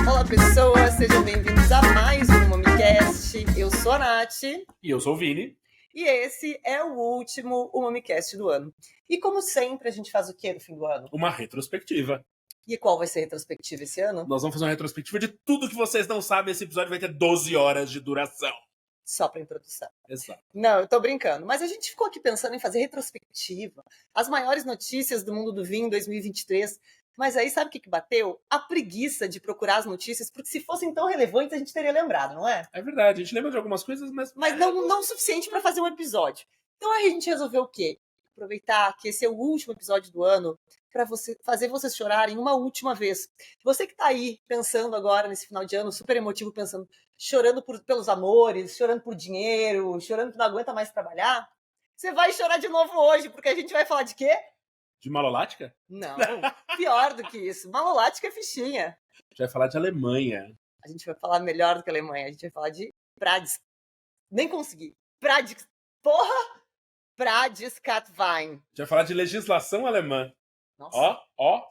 Olá, pessoas, sejam bem-vindos a mais um Momicast. Eu sou a Nath. E eu sou o Vini. E esse é o último Momicast do ano. E como sempre, a gente faz o quê no fim do ano? Uma retrospectiva. E qual vai ser a retrospectiva esse ano? Nós vamos fazer uma retrospectiva de tudo que vocês não sabem. Esse episódio vai ter 12 horas de duração. Só pra introdução. Exato. Não, eu tô brincando. Mas a gente ficou aqui pensando em fazer retrospectiva. As maiores notícias do mundo do vinho em 2023. Mas aí sabe o que bateu? A preguiça de procurar as notícias, porque se fossem tão relevantes a gente teria lembrado, não é? É verdade, a gente lembra de algumas coisas, mas não o suficiente para fazer um episódio. Então a gente resolveu o quê? Aproveitar que esse é o último episódio do ano para fazer vocês chorarem uma última vez. Você que tá aí pensando agora, nesse final de ano, super emotivo, pensando, chorando pelos amores, chorando por dinheiro, chorando que não aguenta mais trabalhar, você vai chorar de novo hoje, porque a gente vai falar de quê? De malolática? Não, pior do que isso. Malolática é fichinha. A gente vai falar de Alemanha. A gente vai falar melhor do que a Alemanha. A gente vai falar de Pradis. Nem consegui. Pradis. Porra! Pradiscat-Wein. A gente vai falar de legislação alemã. Nossa. Ó.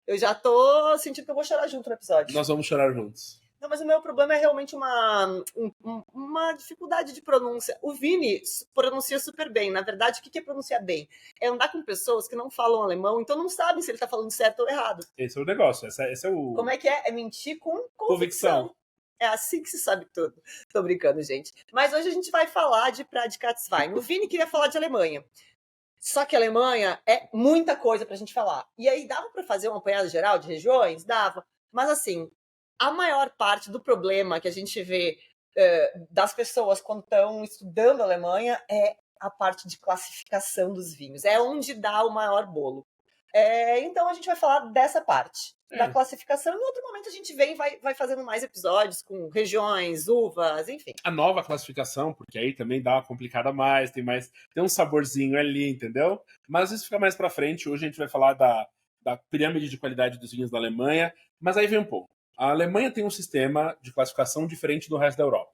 Eu já tô sentindo que eu vou chorar junto no episódio. Nós vamos chorar juntos. Não, mas o meu problema é realmente uma dificuldade de pronúncia. O Vini pronuncia super bem. Na verdade, o que é pronunciar bem? É andar com pessoas que não falam alemão, então não sabem se ele tá falando certo ou errado. Esse é o negócio. Esse é o... Como é que é? É mentir com convicção. É assim que se sabe tudo. Tô brincando, gente. Mas hoje a gente vai falar de Pradiscat-Wein. O Vini queria falar de Alemanha. Só que a Alemanha é muita coisa pra gente falar. E aí, dava pra fazer uma apanhada geral de regiões? Dava. Mas assim, a maior parte do problema que a gente vê das pessoas quando estão estudando a Alemanha é a parte de classificação dos vinhos. É onde dá o maior bolo. Então a gente vai falar dessa parte, da classificação. Em outro momento a gente vem e vai fazendo mais episódios com regiões, uvas, enfim. A nova classificação, porque aí também dá uma complicada mais, tem um saborzinho ali, entendeu? Mas isso fica mais pra frente. Hoje a gente vai falar da pirâmide de qualidade dos vinhos da Alemanha, mas aí vem um pouco. A Alemanha tem um sistema de classificação diferente do resto da Europa.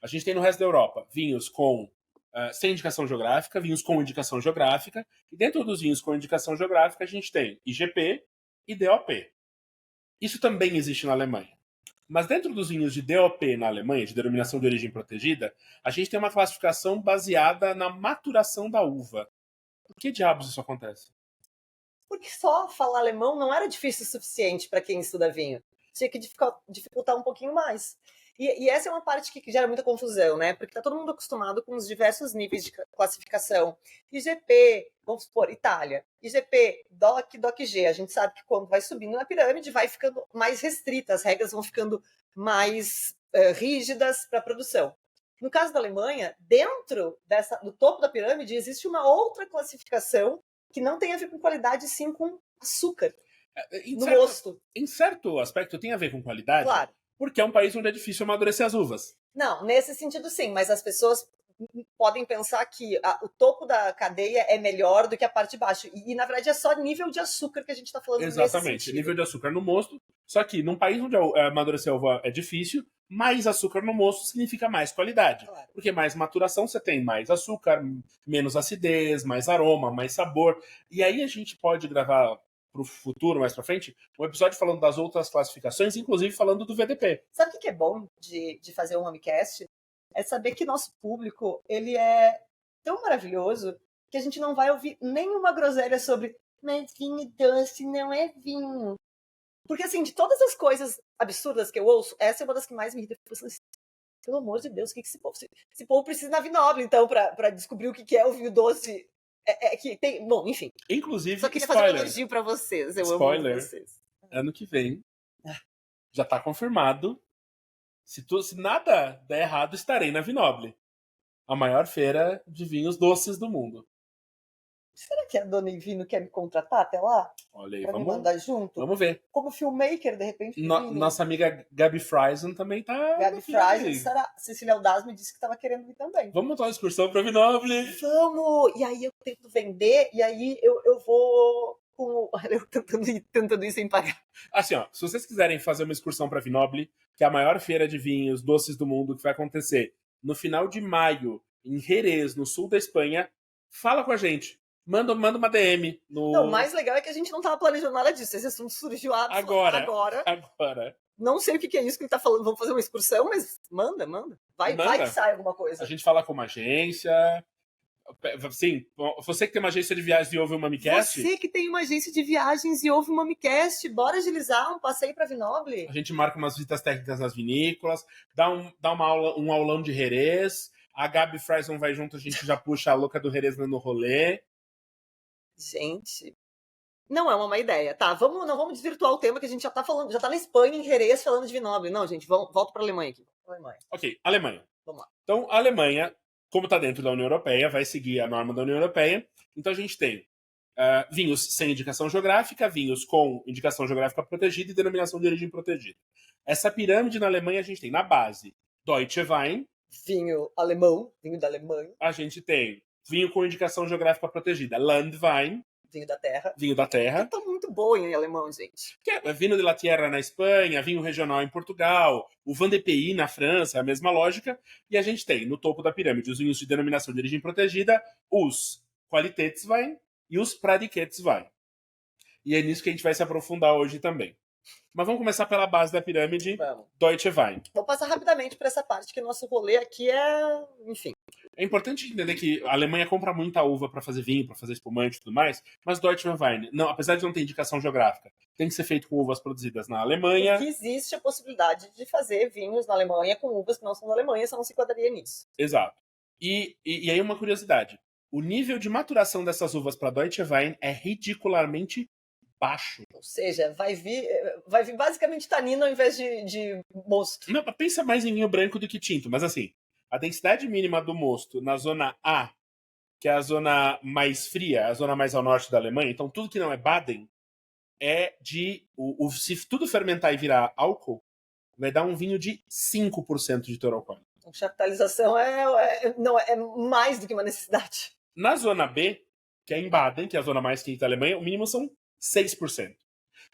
A gente tem no resto da Europa vinhos sem indicação geográfica, vinhos com indicação geográfica, e dentro dos vinhos com indicação geográfica a gente tem IGP e DOP. Isso também existe na Alemanha. Mas dentro dos vinhos de DOP na Alemanha, de denominação de origem protegida, a gente tem uma classificação baseada na maturação da uva. Por que diabos isso acontece? Porque só falar alemão não era difícil o suficiente para quem estuda vinho. Tinha que dificultar um pouquinho mais. E essa é uma parte que gera muita confusão, né? Porque tá todo mundo acostumado com os diversos níveis de classificação. IGP, vamos supor, Itália. IGP, DOC, DOC-G. A gente sabe que quando vai subindo na pirâmide, vai ficando mais restrita, as regras vão ficando mais rígidas para a produção. No caso da Alemanha, dentro do topo da pirâmide, existe uma outra classificação que não tem a ver com qualidade, sim com açúcar no mosto. Em certo aspecto tem a ver com qualidade, claro. Porque é um país onde é difícil amadurecer as uvas. Não, nesse sentido sim, mas as pessoas podem pensar que o topo da cadeia é melhor do que a parte de baixo. E na verdade, é só nível de açúcar que a gente está falando. Exatamente, nível de açúcar no mosto. Só que num país onde amadurecer a uva é difícil, mais açúcar no mosto significa mais qualidade. Claro. Porque mais maturação você tem mais açúcar, menos acidez, mais aroma, mais sabor. E aí a gente pode gravar pro futuro, mais pra frente, um episódio falando das outras classificações, inclusive falando do VDP. Sabe o que é bom de fazer um Momicast? É saber que nosso público, ele é tão maravilhoso que a gente não vai ouvir nenhuma groselha sobre mas vinho doce não é vinho. Porque assim, de todas as coisas absurdas que eu ouço, essa é uma das que mais me irrita. Pelo amor de Deus, o que esse povo... Esse povo precisa ir na Vinoble, então, pra descobrir o que é o vinho doce. Que tem... Bom, enfim. Inclusive, só queria fazer um elogio pra vocês. Eu amo vocês. Ano que vem, já tá confirmado. Se nada der errado, estarei na Vinoble. A maior feira de vinhos doces do mundo. Será que a dona Ivino quer me contratar até lá? Olha aí, pra me mandar junto? Vamos ver. Como filmmaker, de repente. Nossa amiga Gabi Friesen também tá... Gabi Friesen, Cecília Aldaz me disse que estava querendo ir também. Vamos montar uma excursão pra Vinoble? Vamos! E aí eu tento vender, e aí eu vou... Eu tentando ir sem pagar. Assim, ó, se vocês quiserem fazer uma excursão pra Vinoble, que é a maior feira de vinhos doces do mundo, que vai acontecer no final de maio, em Jerez, no sul da Espanha, fala com a gente. manda uma DM. Não, o mais legal é que a gente não estava planejando nada disso. Esse assunto surgiu agora. Não sei o que é isso que ele tá falando. Vamos fazer uma excursão, mas manda. Vai que sai alguma coisa. A gente fala com uma agência. Sim, você que tem uma agência de viagens e ouve o MamiCast. Você que tem uma agência de viagens e ouve o MamiCast, bora agilizar um passeio para Vinópolis. A gente marca umas visitas técnicas nas vinícolas, dá um aulão de Jerez. A Gabi Frison vai junto, a gente já puxa a louca do Jerez no rolê. Gente, não é uma má ideia. Tá, não vamos desvirtuar o tema que a gente já tá falando, já tá na Espanha, em Jerez, falando de Vinópolis. Não, gente, volta pra Alemanha aqui. Ok, Alemanha. Vamos lá. Então, a Alemanha, como está dentro da União Europeia, vai seguir a norma da União Europeia. Então, a gente tem vinhos sem indicação geográfica, vinhos com indicação geográfica protegida e denominação de origem protegida. Essa pirâmide na Alemanha, a gente tem na base Deutsche Wein. Vinho alemão, vinho da Alemanha. A gente tem vinho com indicação geográfica protegida, Landwein. Vinho da terra. Vinho da terra. Que tá muito bom em alemão, gente. Que é vinho de la Tierra na Espanha, vinho regional em Portugal, o Vin de Pays na França, é a mesma lógica. E a gente tem, no topo da pirâmide, os vinhos de denominação de origem protegida, os Qualitätswein e os Pradigkeitswein. E é nisso que a gente vai se aprofundar hoje também. Mas vamos começar pela base da pirâmide, Deutsche Wein. Vou passar rapidamente por essa parte, que nosso rolê aqui é... Enfim. É importante entender que a Alemanha compra muita uva para fazer vinho, para fazer espumante e tudo mais, mas Deutsche Wein, não, apesar de não ter indicação geográfica, tem que ser feito com uvas produzidas na Alemanha. Porque existe a possibilidade de fazer vinhos na Alemanha com uvas que não são da Alemanha, só não se enquadraria nisso. Exato. E aí uma curiosidade. O nível de maturação dessas uvas para Deutsche Wein é ridicularmente baixo. Ou seja, vai vir basicamente tanino ao invés de mosto. Não, pensa mais em vinho branco do que tinto, mas assim, a densidade mínima do mosto na zona A, que é a zona mais fria, a zona mais ao norte da Alemanha, então tudo que não é Baden, é de... se tudo fermentar e virar álcool, vai dar um vinho de 5% de teor alcoólico. A chaptalização é mais do que uma necessidade. Na zona B, que é em Baden, que é a zona mais quente da Alemanha, o mínimo são 6%.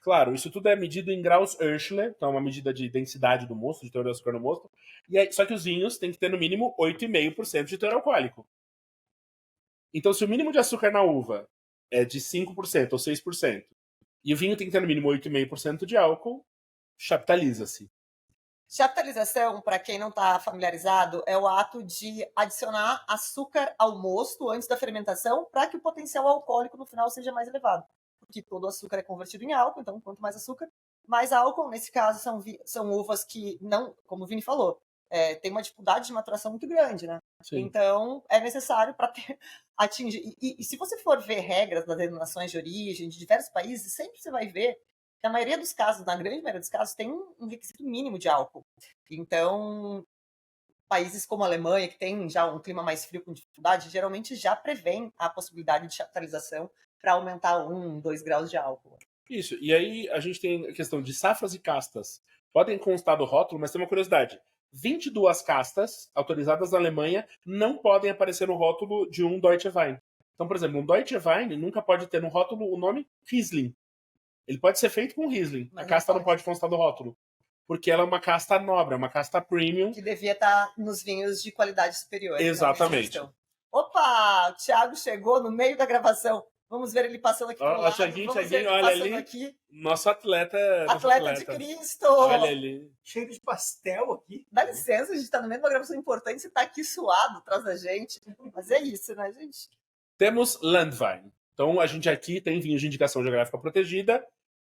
Claro, isso tudo é medido em graus Oechsle, então é uma medida de densidade do mosto, de teor de açúcar no mosto. E aí, só que os vinhos têm que ter no mínimo 8,5% de teor alcoólico. Então, se o mínimo de açúcar na uva é de 5% ou 6%, e o vinho tem que ter no mínimo 8,5% de álcool, chaptaliza-se. Chaptalização, para quem não está familiarizado, é o ato de adicionar açúcar ao mosto antes da fermentação para que o potencial alcoólico no final seja mais elevado. Porque todo açúcar é convertido em álcool, então quanto mais açúcar, mais álcool. Nesse caso, são uvas que não, como o Vini falou, tem uma dificuldade de maturação muito grande, né? Sim. Então, é necessário para atingir... E se você for ver regras das denominações de origem de diversos países, sempre você vai ver que a maioria dos casos, na grande maioria dos casos, tem um requisito mínimo de álcool. Então, países como a Alemanha, que tem já um clima mais frio com dificuldade, geralmente já prevêem a possibilidade de chaptalização para aumentar 2 graus de álcool. Isso, e aí a gente tem a questão de safras e castas. Podem constar do rótulo, mas tem uma curiosidade. 22 castas autorizadas na Alemanha não podem aparecer no rótulo de um Deutsche Wein. Então, por exemplo, um Deutsche Wein nunca pode ter no rótulo o nome Riesling. Ele pode ser feito com Riesling. Mas a casta não pode constar do rótulo. Porque ela é uma casta nobre, é uma casta premium. Que devia estar nos vinhos de qualidade superior. Exatamente. Opa! O Thiago chegou no meio da gravação. Vamos ver ele passando aqui pro lado. Thiaguinho, olha ali. Aqui. Nosso atleta de Cristo. Olha ali. Cheio de pastel aqui. Dá licença, a gente tá no meio de uma gravação importante. Você tá aqui suado atrás da gente. Mas é isso, né, gente? Temos Landwein. Então, a gente aqui tem vinhos de indicação geográfica protegida.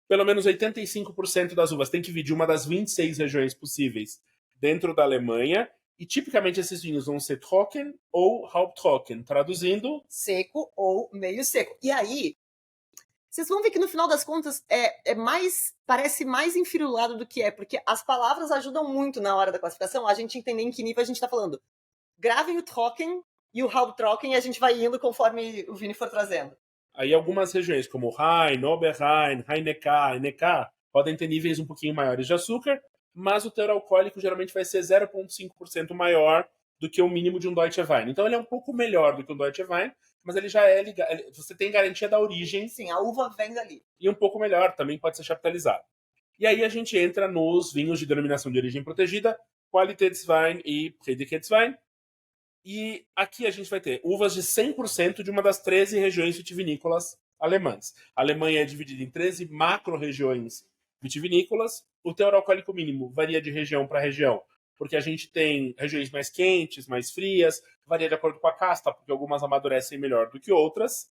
Pelo menos 85% das uvas tem que vir de uma das 26 regiões possíveis dentro da Alemanha. E, tipicamente, esses vinhos vão ser Trocken ou Halbtrocken, traduzindo... seco ou meio seco. E aí, vocês vão ver que, no final das contas, parece mais infirulado do que é, porque as palavras ajudam muito na hora da classificação, a gente entender em que nível a gente está falando. Gravem o Trocken e o Halbtrocken e a gente vai indo conforme o Vini for trazendo. Aí algumas regiões, como Rhein, Oberrhein, Rhein-Neckar, Neckar, podem ter níveis um pouquinho maiores de açúcar, mas o teor alcoólico geralmente vai ser 0,5% maior do que o mínimo de um Deutsche Wein. Então ele é um pouco melhor do que um Deutsche Wein, mas ele já você tem garantia da origem. Sim, a uva vem dali. E um pouco melhor, também pode ser chaptalizado. E aí a gente entra nos vinhos de denominação de origem protegida, Qualitätswein e Pradigkeitswein. E aqui a gente vai ter uvas de 100% de uma das 13 regiões vitivinícolas alemãs. A Alemanha é dividida em 13 macro-regiões vitivinícolas. O teor alcoólico mínimo varia de região para região, porque a gente tem regiões mais quentes, mais frias, varia de acordo com a casta, porque algumas amadurecem melhor do que outras.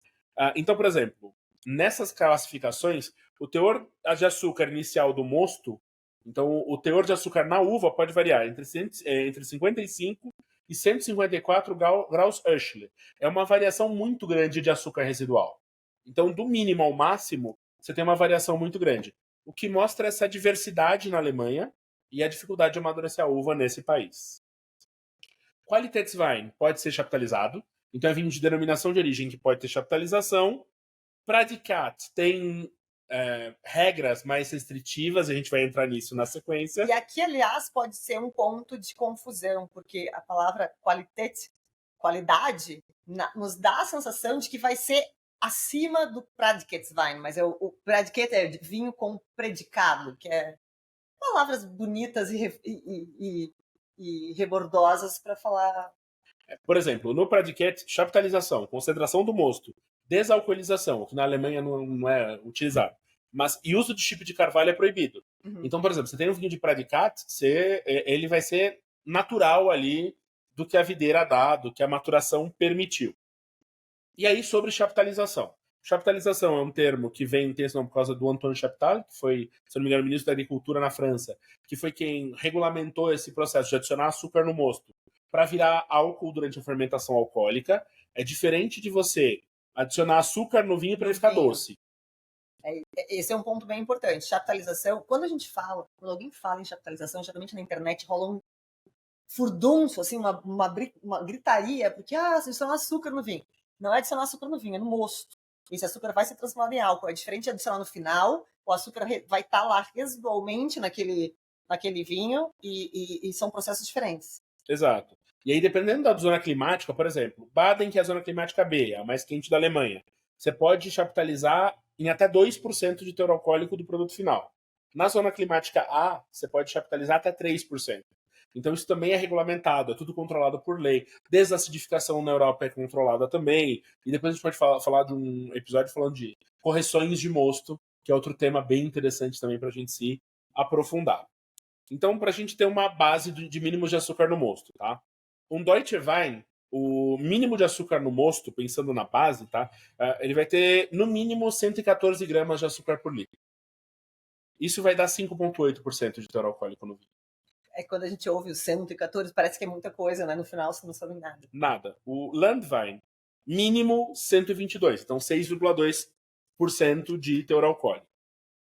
Então, por exemplo, nessas classificações, o teor de açúcar inicial do mosto, então o teor de açúcar na uva pode variar entre 55 e 154 graus Öschle. É uma variação muito grande de açúcar residual. Então, do mínimo ao máximo, você tem uma variação muito grande. O que mostra essa diversidade na Alemanha e a dificuldade de amadurecer a uva nesse país. Qualitätswein pode ser chaptalizado, então é vinho de denominação de origem que pode ter chaptalização. Pradicat tem regras mais restritivas, a gente vai entrar nisso na sequência. E aqui, aliás, pode ser um ponto de confusão, porque a palavra qualidade, nos dá a sensação de que vai ser acima do Predicatswein, mas o Predicat é vinho com predicado, que é palavras bonitas e rebordosas para falar. Por exemplo, no Predicat, chaptalização, concentração do mosto, desalcoolização, o que na Alemanha não é utilizado, mas e uso de chip de carvalho é proibido. Uhum. Então, por exemplo, você tem um vinho de Predicat, ele vai ser natural ali do que a videira dá, do que a maturação permitiu. E aí, sobre chaptalização. Chaptalização é um termo que vem tem esse nome por causa do Antoine Chaptal, que foi, se não me engano, ministro da Agricultura na França, que foi quem regulamentou esse processo de adicionar açúcar no mosto para virar álcool durante a fermentação alcoólica. É diferente de você adicionar açúcar no vinho para ele ficar doce. Esse é um ponto bem importante. Chaptalização, quando alguém fala em chaptalização, geralmente na internet rola um furdunço, assim, uma gritaria, porque você adicionou açúcar no vinho. Não é adicionar açúcar no vinho, é no mosto. Esse açúcar vai ser transformado em álcool. É diferente de adicionar no final, o açúcar vai estar lá residualmente naquele vinho e são processos diferentes. Exato. E aí, dependendo da zona climática, por exemplo, Baden, que é a zona climática B, a mais quente da Alemanha, você pode chaptalizar em até 2% de teor alcoólico do produto final. Na zona climática A, você pode chaptalizar até 3%. Então isso também é regulamentado, é tudo controlado por lei. Desacidificação na Europa é controlada também. E depois a gente pode falar de um episódio falando de correções de mosto, que é outro tema bem interessante também para a gente se aprofundar. Então, para a gente ter uma base de mínimos de açúcar no mosto, tá? Um Deutsche Wein, o mínimo de açúcar no mosto, pensando na base, tá? Ele vai ter, no mínimo, 114 gramas de açúcar por litro. Isso vai dar 5,8% de teor alcoólico no vinho. Quando a gente ouve os 114, parece que é muita coisa, né? No final, você não sabe nada. Nada. O Landwein, mínimo 122, então 6,2% de teor alcoólico.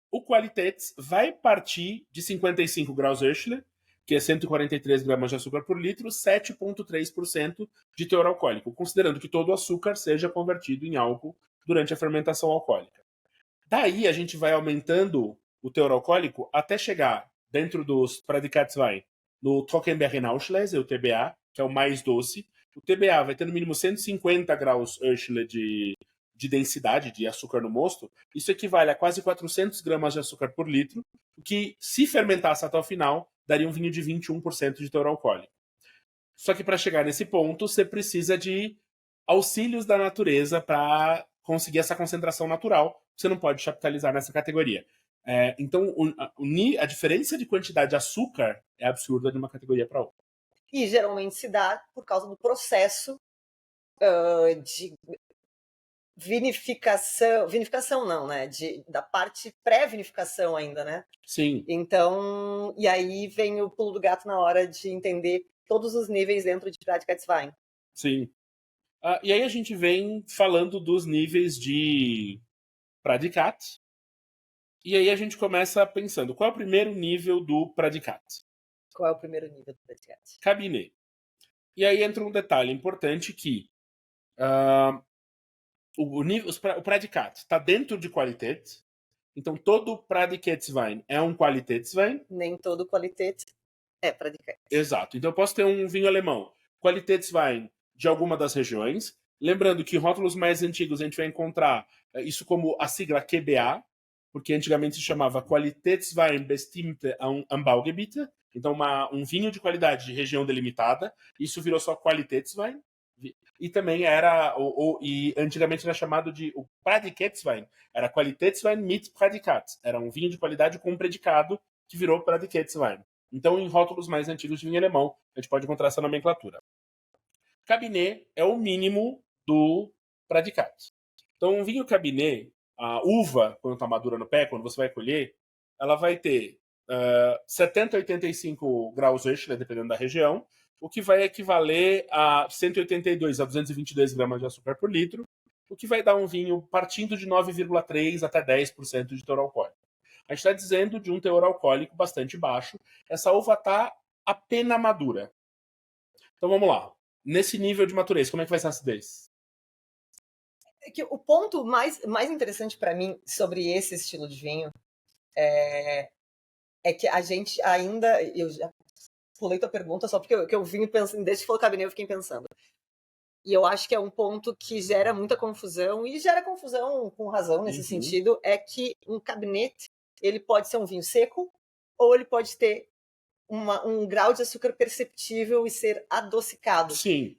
O Qualitäts vai partir de 55 graus Öschle, que é 143 gramas de açúcar por litro, 7,3% de teor alcoólico, considerando que todo o açúcar seja convertido em álcool durante a fermentação alcoólica. Daí a gente vai aumentando o teor alcoólico até chegar dentro dos Predicatswein no Trockenbeeren-Auslese, o TBA, que é o mais doce. O TBA vai ter no mínimo 150 graus Öschle de densidade de açúcar no mosto. Isso equivale a quase 400 gramas de açúcar por litro, o que, se fermentasse até o final, daria um vinho de 21% de teor alcoólico. Só que para chegar nesse ponto, você precisa de auxílios da natureza para conseguir essa concentração natural. Você não pode chaptalizar nessa categoria. Então, a diferença de quantidade de açúcar é absurda de uma categoria para outra. E geralmente se dá por causa do processo de vinificação não, né? Da parte pré-vinificação ainda, né? Sim. Então, e aí vem o pulo do gato na hora de entender todos os níveis dentro de Predicatswein. Sim. E aí a gente vem falando dos níveis de Predicat. E aí a gente começa pensando, qual é o primeiro nível do Predicat? Qual é o primeiro nível do Predicat? Cabinet. E aí entra um detalhe importante que o Predicat está dentro de Qualität. Então todo Predicatswein é um Qualitätswein. Nem todo Qualität é Predicat. Exato. Então eu posso ter um vinho alemão, Qualitätswein de alguma das regiões. Lembrando que em rótulos mais antigos a gente vai encontrar isso como a sigla QBA. porque antigamente se chamava Qualitätswein bestimmte Anbaugebiete, então um vinho de qualidade de região delimitada, isso virou só Qualitätswein, e também era, e antigamente era chamado de o Prädikatswein, era Qualitätswein mit Prädikat, era um vinho de qualidade com um predicado que virou Prädikatswein. Então, em rótulos mais antigos de vinho alemão, a gente pode encontrar essa nomenclatura. Cabernet é o mínimo do Prädikat. Então, um vinho Cabernet, a uva, quando está madura no pé, quando você vai colher, ela vai ter 70 a 85 graus Oeschler, dependendo da região, o que vai equivaler a 182 a 222 gramas de açúcar por litro, o que vai dar um vinho partindo de 9,3% até 10% de teor alcoólico. A gente está dizendo de um teor alcoólico bastante baixo. Essa uva está apenas madura. Então vamos lá. Nesse nível de maturez, como é que vai ser a acidez? Que o ponto mais interessante para mim sobre esse estilo de vinho é que a gente ainda... Eu já pulei tua pergunta só porque eu vim pensando, desde que falou Cabernet eu fiquei pensando. E eu acho que é um ponto que gera muita confusão, e gera confusão com razão nesse sentido, é que um Cabernet, ele pode ser um vinho seco, ou ele pode ter um grau de açúcar perceptível e ser adocicado. Sim.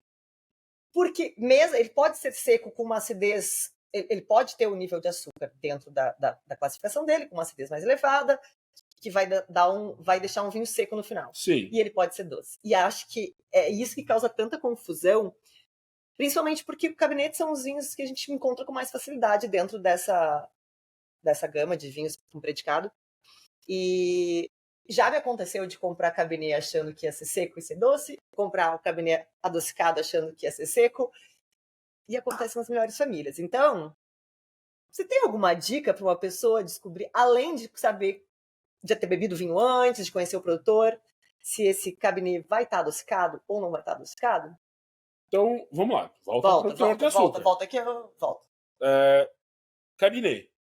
Porque mesmo ele pode ser seco com uma acidez, ele pode ter um nível de açúcar dentro da classificação dele, com uma acidez mais elevada, que vai deixar um vinho seco no final. Sim. E ele pode ser doce. E acho que é isso que causa tanta confusão, principalmente porque o Cabernet são os vinhos que a gente encontra com mais facilidade dentro dessa gama de vinhos com predicado. E já me aconteceu de comprar Cabernet achando que ia ser seco e ser doce, comprar o Cabernet adocicado achando que ia ser seco, e acontece nas melhores famílias. Então, você tem alguma dica para uma pessoa descobrir, além de saber, de ter bebido vinho antes, de conhecer o produtor, se esse Cabernet vai estar adocicado ou não vai estar adocicado? Então, vamos lá. Volta para o teor de açúcar. Volta aqui, eu volto. Cabernet.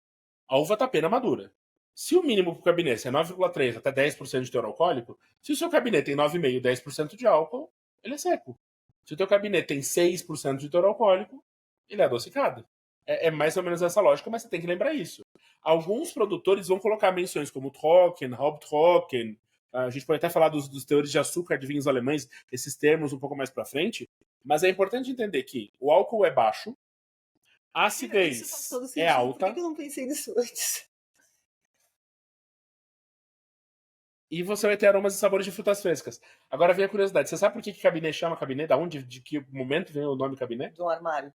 A uva está apenas madura. Se o mínimo para o Cabernet é 9,3% até 10% de teor alcoólico, se o seu Cabernet tem 9,5%, 10% de álcool, ele é seco. Se o teu Cabernet tem 6% de teor alcoólico, ele é adocicado. É mais ou menos essa lógica, mas você tem que lembrar isso. Alguns produtores vão colocar menções como Trocken, Haupttrocken. A gente pode até falar dos teores de açúcar de vinhos alemães, esses termos um pouco mais para frente. Mas é importante entender que o álcool é baixo, a acidez é alta. Por que eu não pensei nisso antes? E você vai ter aromas e sabores de frutas frescas. Agora vem a curiosidade. Você sabe por que Cabernet chama Cabernet? Da onde, de que momento vem o nome Cabernet? Do armário.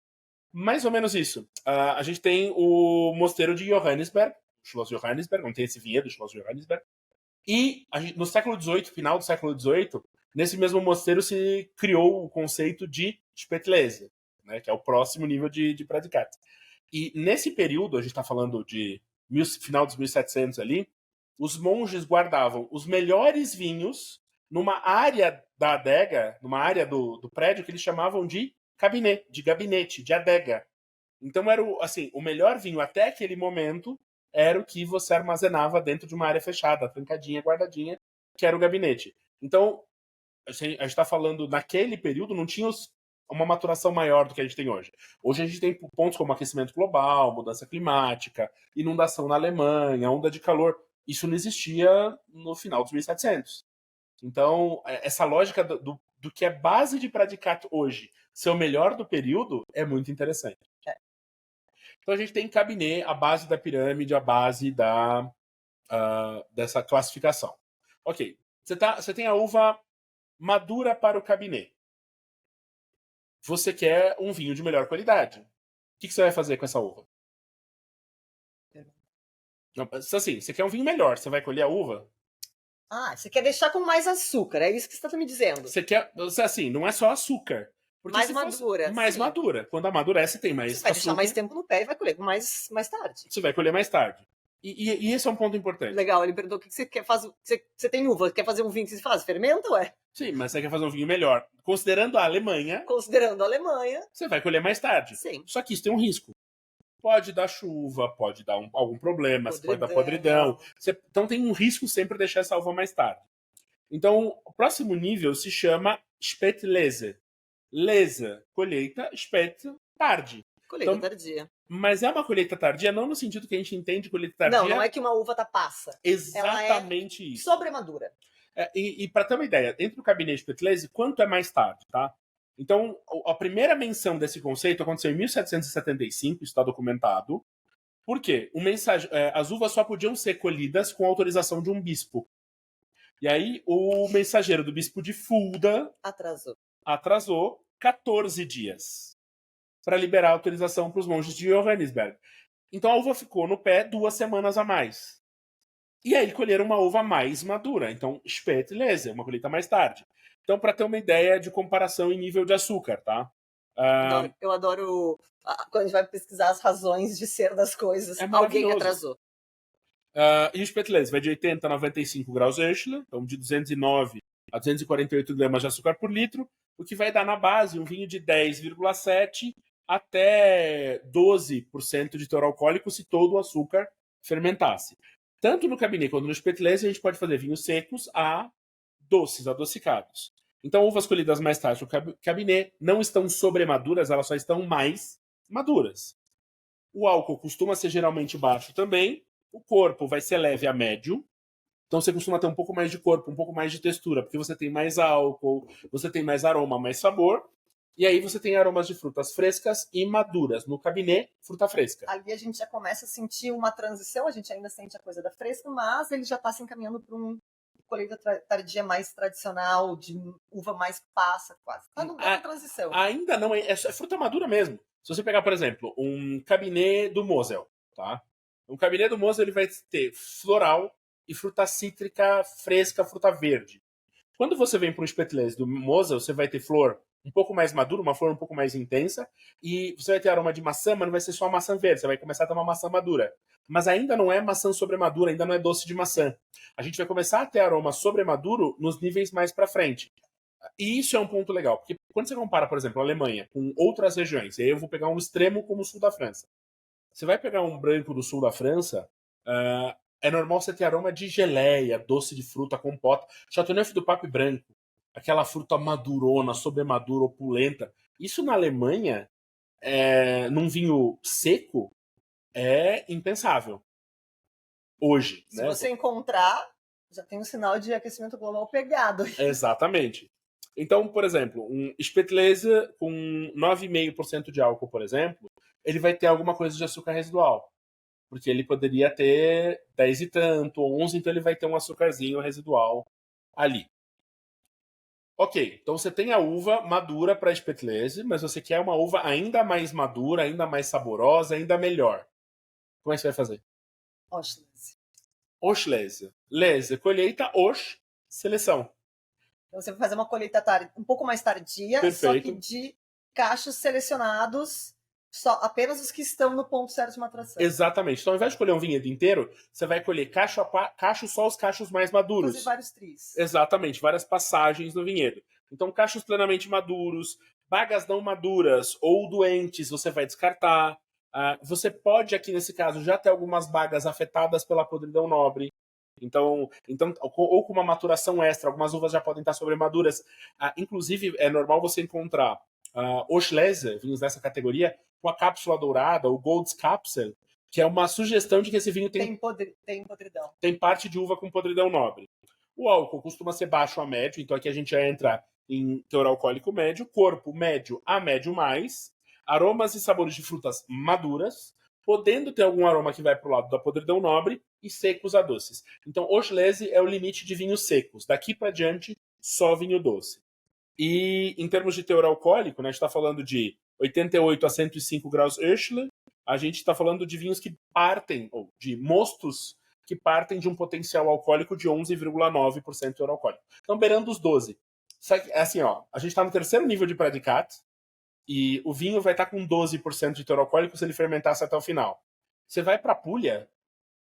Mais ou menos isso. A gente tem o mosteiro de Johannisberg, Schloss Johannisberg, onde tem esse vinhedo, Schloss Johannisberg. E no século XVIII, final do século XVIII, nesse mesmo mosteiro se criou o conceito de Spätlese, né, que é o próximo nível de Prädikat. E nesse período, a gente está falando de final dos 1700 ali, os monges guardavam os melhores vinhos numa área da adega, numa área do prédio que eles chamavam de cabinet, de gabinete, de adega. Então era o melhor vinho até aquele momento era o que você armazenava dentro de uma área fechada, trancadinha, guardadinha, que era o gabinete. Então, a gente está falando, naquele período não tinha uma maturação maior do que a gente tem hoje. Hoje a gente tem pontos como aquecimento global, mudança climática, inundação na Alemanha, onda de calor. Isso não existia no final dos 1700. Então, essa lógica do que é base de Prädikat hoje ser o melhor do período é muito interessante. Então a gente tem Cabernet, a base da pirâmide, a base dessa classificação. Ok, você tem a uva madura para o Cabernet. Você quer um vinho de melhor qualidade. O que você vai fazer com essa uva? Não, assim, você quer um vinho melhor, você vai colher a uva? Você quer deixar com mais açúcar, é isso que você está me dizendo. Você quer, assim, não é só açúcar. Mais madura. Mais madura. Quando amadurece, tem mais açúcar. Você vai deixar mais tempo no pé e vai colher mais tarde. Você vai colher mais tarde. E esse é um ponto importante. Legal, ele perguntou o que você quer fazer. Você tem uva, quer fazer um vinho que você faz? Fermenta, ué? Sim, mas você quer fazer um vinho melhor. Considerando a Alemanha, você vai colher mais tarde. Sim. Só que isso tem um risco. Pode dar chuva, pode dar algum problema, pode dar podridão. Então tem um risco sempre deixar essa uva mais tarde. Então, o próximo nível se chama Spätlese. Lese, colheita, Spät, tarde. Colheita tardia. Mas é uma colheita tardia, não no sentido que a gente entende colheita tardia. Não é que uma uva tá passa. Exatamente ela é isso. Sobremadura. E para ter uma ideia, entre o Cabernet Petlese, quanto é mais tarde, tá? Então, a primeira menção desse conceito aconteceu em 1775, está documentado. Por quê? As uvas só podiam ser colhidas com autorização de um bispo. E aí, o mensageiro do bispo de Fulda atrasou 14 dias para liberar a autorização para os monges de Johannesberg. Então, a uva ficou no pé 2 semanas a mais. E aí colheram uma uva mais madura. Então, Spätlese, uma colheita mais tarde. Então, para ter uma ideia de comparação em nível de açúcar, tá? Eu adoro quando a gente vai pesquisar as razões de ser das coisas. Alguém atrasou. E o Spätlese vai de 80 a 95 graus Öchler, então de 209 a 248 gramas de açúcar por litro, o que vai dar na base um vinho de 10,7 até 12% de teor alcoólico se todo o açúcar fermentasse. Tanto no Cabernet quanto no Spätlese a gente pode fazer vinhos secos a doces, adocicados. Então, uvas colhidas mais tarde no Cabernet não estão sobremaduras, elas só estão mais maduras. O álcool costuma ser geralmente baixo também. O corpo vai ser leve a médio. Então, você costuma ter um pouco mais de corpo, um pouco mais de textura, porque você tem mais álcool, você tem mais aroma, mais sabor. E aí você tem aromas de frutas frescas e maduras. No Cabernet, fruta fresca. Ali a gente já começa a sentir uma transição, a gente ainda sente a coisa da fresca, mas ele já está se encaminhando para um colheita tardia mais tradicional, de uva mais passa, quase. Está numa transição. Ainda não, é fruta madura mesmo. Se você pegar, por exemplo, um Cabernet do Mosel, tá? Um Cabernet do Mosel ele vai ter floral e fruta cítrica fresca, fruta verde. Quando você vem para um Spätlese do Mosel, você vai ter flor um pouco mais madura, uma flor um pouco mais intensa, e você vai ter aroma de maçã, mas não vai ser só maçã verde, você vai começar a ter uma maçã madura. Mas ainda não é maçã sobremadura, ainda não é doce de maçã. A gente vai começar a ter aroma sobremaduro nos níveis mais para frente. E isso é um ponto legal, porque quando você compara, por exemplo, a Alemanha com outras regiões, e aí eu vou pegar um extremo como o sul da França. Você vai pegar um branco do sul da França, é normal você ter aroma de geleia, doce de fruta, compota. Chateauneuf do Pape branco, aquela fruta madurona, sobremadura, opulenta. Isso na Alemanha, num vinho seco, é impensável. Hoje. Se você encontrar, já tem um sinal de aquecimento global pegado. Exatamente. Então, por exemplo, um Spätlese com 9,5% de álcool, por exemplo, ele vai ter alguma coisa de açúcar residual. Porque ele poderia ter 10 e tanto, 11, então ele vai ter um açúcarzinho residual ali. Ok, então você tem a uva madura para Spätlese, mas você quer uma uva ainda mais madura, ainda mais saborosa, ainda melhor. Como é que você vai fazer? Auslese. Auslese. Lese, colheita, Aus, seleção. Então você vai fazer uma colheita um pouco mais tardia, Perfeito. Só que de cachos selecionados, apenas os que estão no ponto certo de maturação. Exatamente. Então, ao invés de colher um vinhedo inteiro, você vai colher cacho a cacho, só os cachos mais maduros. Fazer vários tris. Exatamente, várias passagens no vinhedo. Então, cachos plenamente maduros, bagas não maduras ou doentes, você vai descartar. Você pode, aqui nesse caso, já ter algumas bagas afetadas pela podridão nobre. Então, ou com uma maturação extra, algumas uvas já podem estar sobremaduras. Inclusive, é normal você encontrar Auslese, vinhos dessa categoria, com a cápsula dourada, o Gold's Capsule, que é uma sugestão de que esse vinho tem podridão. Tem parte de uva com podridão nobre. O álcool costuma ser baixo a médio, então aqui a gente já entra em teor alcoólico médio, corpo médio a médio mais, aromas e sabores de frutas maduras, podendo ter algum aroma que vai para o lado da podridão nobre, e secos a doces. Então, Auslese é o limite de vinhos secos. Daqui para diante, só vinho doce. E em termos de teor alcoólico, né, a gente está falando de 88 a 105 graus Öchler, a gente está falando de vinhos que partem, ou de mostos que partem de um potencial alcoólico de 11,9% de teor alcoólico. Então, beirando os 12. Assim, ó, a gente está no terceiro nível de Pradicat, e o vinho vai estar com 12% de teor alcoólico se ele fermentasse até o final. Você vai para a Puglia,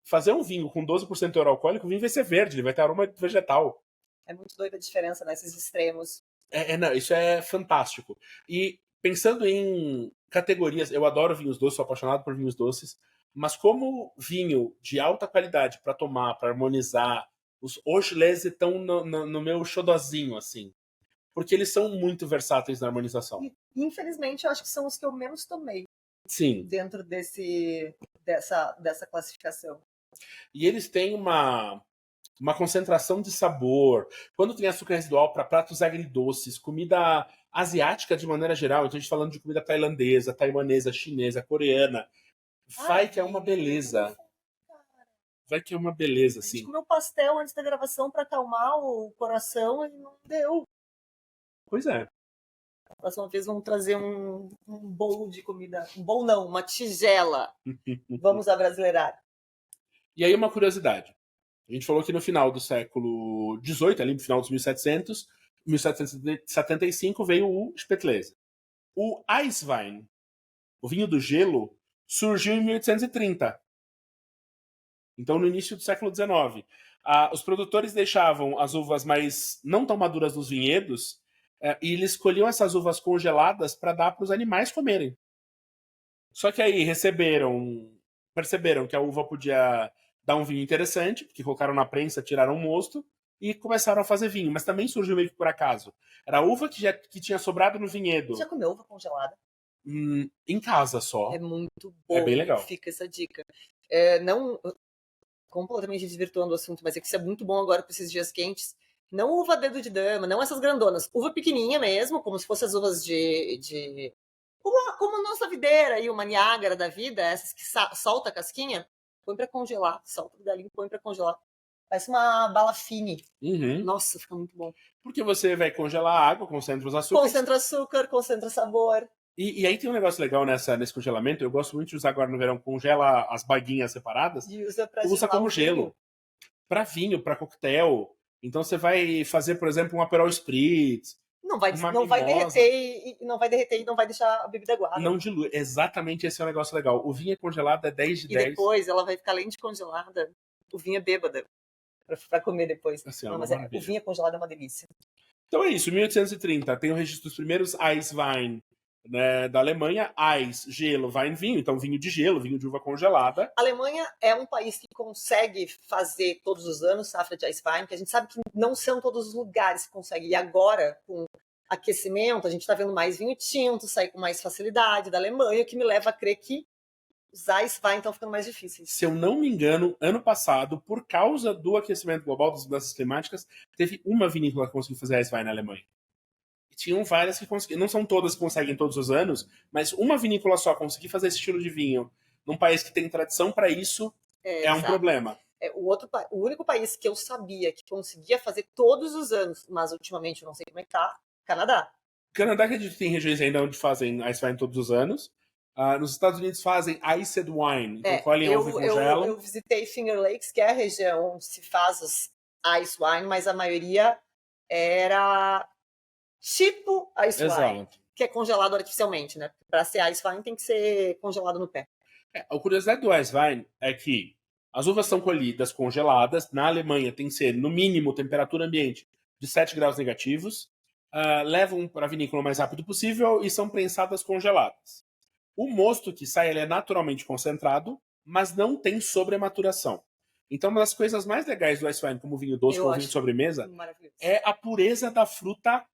fazer um vinho com 12% de teor alcoólico, o vinho vai ser verde, ele vai ter aroma vegetal. É muito doida a diferença nesses extremos. Não, isso é fantástico. E pensando em categorias, eu adoro vinhos doces, sou apaixonado por vinhos doces, mas como vinho de alta qualidade para tomar, para harmonizar, os Auslese estão no meu xodozinho, assim. Porque eles são muito versáteis na harmonização. E, infelizmente, eu acho que são os que eu menos tomei. Sim. dentro dessa classificação. E eles têm uma concentração de sabor. Quando tem açúcar residual para pratos agridoces, comida asiática de maneira geral, então a gente falando de comida tailandesa, taiwanesa, chinesa, coreana, vai que é uma beleza. Vai que é uma beleza, A gente assim. comeu pastel antes da gravação para acalmar o coração e não deu. Pois é. A próxima vez vamos trazer um bolo de comida. Um bolo não, uma tigela. Vamos abrasileirar. E aí uma curiosidade. A gente falou que no final do século XVIII, ali no final dos 1700, 1775, veio o Spätlese. O Eiswein, o vinho do gelo, surgiu em 1830. Então, no início do século XIX. Os produtores deixavam as uvas mais não tão maduras nos vinhedos e eles escolhiam essas uvas congeladas para dar para os animais comerem. Só que aí perceberam que a uva podia dar um vinho interessante, porque colocaram na prensa, tiraram o mosto e começaram a fazer vinho. Mas também surgiu meio que por acaso. Era a uva que tinha sobrado no vinhedo. Você já comeu uva congelada? Em casa só. É muito bom. É bem legal. Fica essa dica. Não completamente desvirtuando o assunto, mas é que isso é muito bom agora para esses dias quentes. Não uva dedo de dama, não essas grandonas. Uva pequenininha mesmo, como se fossem as uvas como a nossa videira e uma Niágara da vida, essas que solta a casquinha, põe para congelar. Solta o galinho, põe para congelar. Parece uma bala fine. Uhum. Nossa, fica muito bom. Porque você vai congelar a água, concentra os açúcares. Concentra açúcar, concentra sabor. E aí tem um negócio legal nesse congelamento. Eu gosto muito de usar agora no verão. Congela as baguinhas separadas. E usa como gelo. Para vinho, para coquetel. Então você vai fazer, por exemplo, um Aperol Spritz. Não vai derreter e não vai deixar a bebida aguada. Não dilui. Exatamente, esse é um negócio legal. O vinho é congelado, é 10 de 10. E depois ela vai ficar, além de congelada, o vinho é bêbada. Pra comer depois. Assim, não, mas o vinho é congelado é uma delícia. Então é isso, 1830. Tem o registro dos primeiros Eiswein, né, da Alemanha. Eis, gelo, Wein, vinho. Então vinho de gelo, vinho de uva congelada. A Alemanha é um país que consegue fazer todos os anos safra de Eiswein, que a gente sabe que não são todos os lugares que conseguem. E agora, com aquecimento, a gente está vendo mais vinho tinto sair com mais facilidade da Alemanha, o que me leva a crer que os Eiswein estão ficando mais difíceis. Se eu não me engano, ano passado, por causa do aquecimento global, das mudanças climáticas, teve uma vinícola que conseguiu fazer Eiswein na Alemanha. E tinham várias que conseguiam. Não são todas que conseguem todos os anos, mas uma vinícola só conseguir fazer esse estilo de vinho num país que tem tradição para isso é um problema. O único país que eu sabia que conseguia fazer todos os anos, mas ultimamente eu não sei como é que tá, Canadá. Canadá, que a gente tem regiões ainda onde fazem Eiswein todos os anos. Nos Estados Unidos fazem Iced Wine. Então colhem a uva e congelam. Eu visitei Finger Lakes, que é a região onde se faz os Ice Wine, mas a maioria era tipo Ice Wine, que é congelado artificialmente, né? Para ser Ice Wine tem que ser congelado no pé. A curiosidade do Ice Wine é que as uvas são colhidas congeladas. Na Alemanha tem que ser, no mínimo, temperatura ambiente de 7 graus negativos. Levam para a vinícola o mais rápido possível e são prensadas congeladas. O mosto que sai ele é naturalmente concentrado, mas não tem sobrematuração. Então, uma das coisas mais legais do Ice Wine, como vinho doce ou vinho de sobremesa, é a pureza da fruta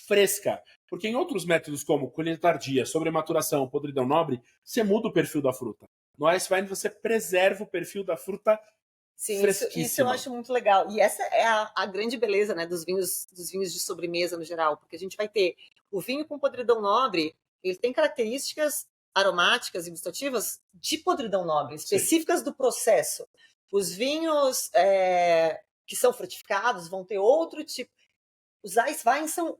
fresca. Porque em outros métodos, como colheita tardia, sobrematuração, podridão nobre, você muda o perfil da fruta. No Ice Wine, você preserva o perfil da fruta fresquíssima. Isso eu acho muito legal. E essa é a grande beleza, né, dos vinhos de sobremesa no geral. Porque a gente vai ter o vinho com podridão nobre, ele tem características aromáticas e gustativas de podridão nobre, específicas do processo. Os vinhos que são frutificados vão ter outro tipo. Os Ice Wine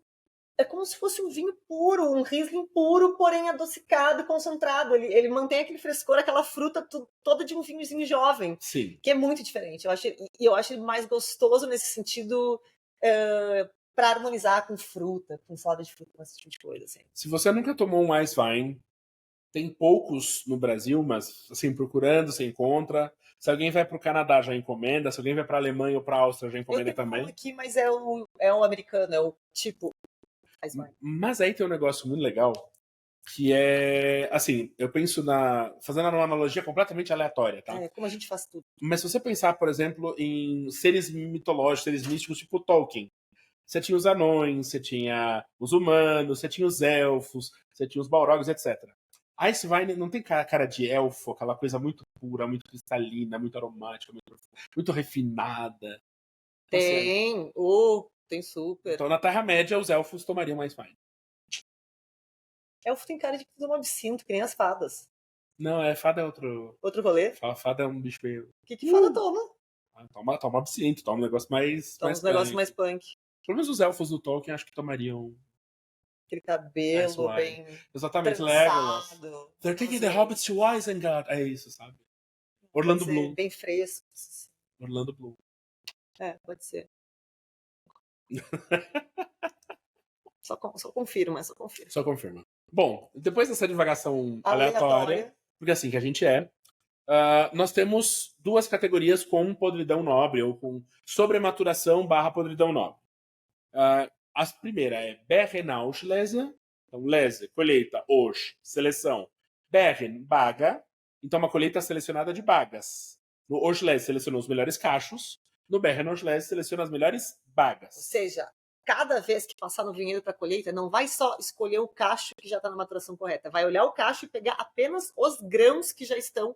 é como se fosse um vinho puro, um Riesling puro, porém adocicado, concentrado. Ele mantém aquele frescor, aquela fruta toda de um vinhozinho jovem. Sim. Que é muito diferente. Eu acho ele mais gostoso nesse sentido para harmonizar com fruta, com salada de fruta, com esse tipo de coisa. Assim. Se você nunca tomou um Ice Wine, tem poucos no Brasil, mas assim, procurando, você encontra. Se alguém vai para o Canadá, já encomenda. Se alguém vai para a Alemanha ou para a Áustria, já encomenda também. Aqui, mas é o americano, é o tipo. Mas aí tem um negócio muito legal, que é, assim, eu penso fazendo uma analogia completamente aleatória, tá? Como a gente faz tudo. Mas se você pensar, por exemplo, em seres mitológicos, seres místicos tipo Tolkien, você tinha os anões, você tinha os humanos, você tinha os elfos, você tinha os balrogs, etc. Ice Wine não tem cara de elfo, aquela coisa muito pura, muito cristalina, muito aromática, muito refinada. Tem super. Então, na Terra-média, os elfos tomariam Ice Wine. Elfo tem cara de tomar absinto, que nem as fadas. Não, fada é outro... Outro rolê? Fada é um bicho meio... O que fada toma? Toma absinto, toma um negócio mais... Toma uns negócios mais punk. Pelo menos os elfos do Tolkien acho que tomariam... Aquele cabelo bem... Exatamente, Legolas. They're taking the hobbits to Isengard. É isso, sabe? Orlando Bloom. Bem fresco. Orlando Bloom. Pode ser. Só confirma. Só confirma. Bom, depois dessa divagação aleatória, porque assim que a gente nós temos duas categorias com podridão nobre, ou com sobrematuração / podridão nobre. A primeira é Beerenauslese, então lese, colheita, hoje, seleção. Beeren, baga, então uma colheita selecionada de bagas. No Auslese selecionou os melhores cachos, no Beerenauslese seleciona as melhores bagas. Ou seja, cada vez que passar no vinhedo para colheita, não vai só escolher o cacho que já está na maturação correta, vai olhar o cacho e pegar apenas os grãos que já estão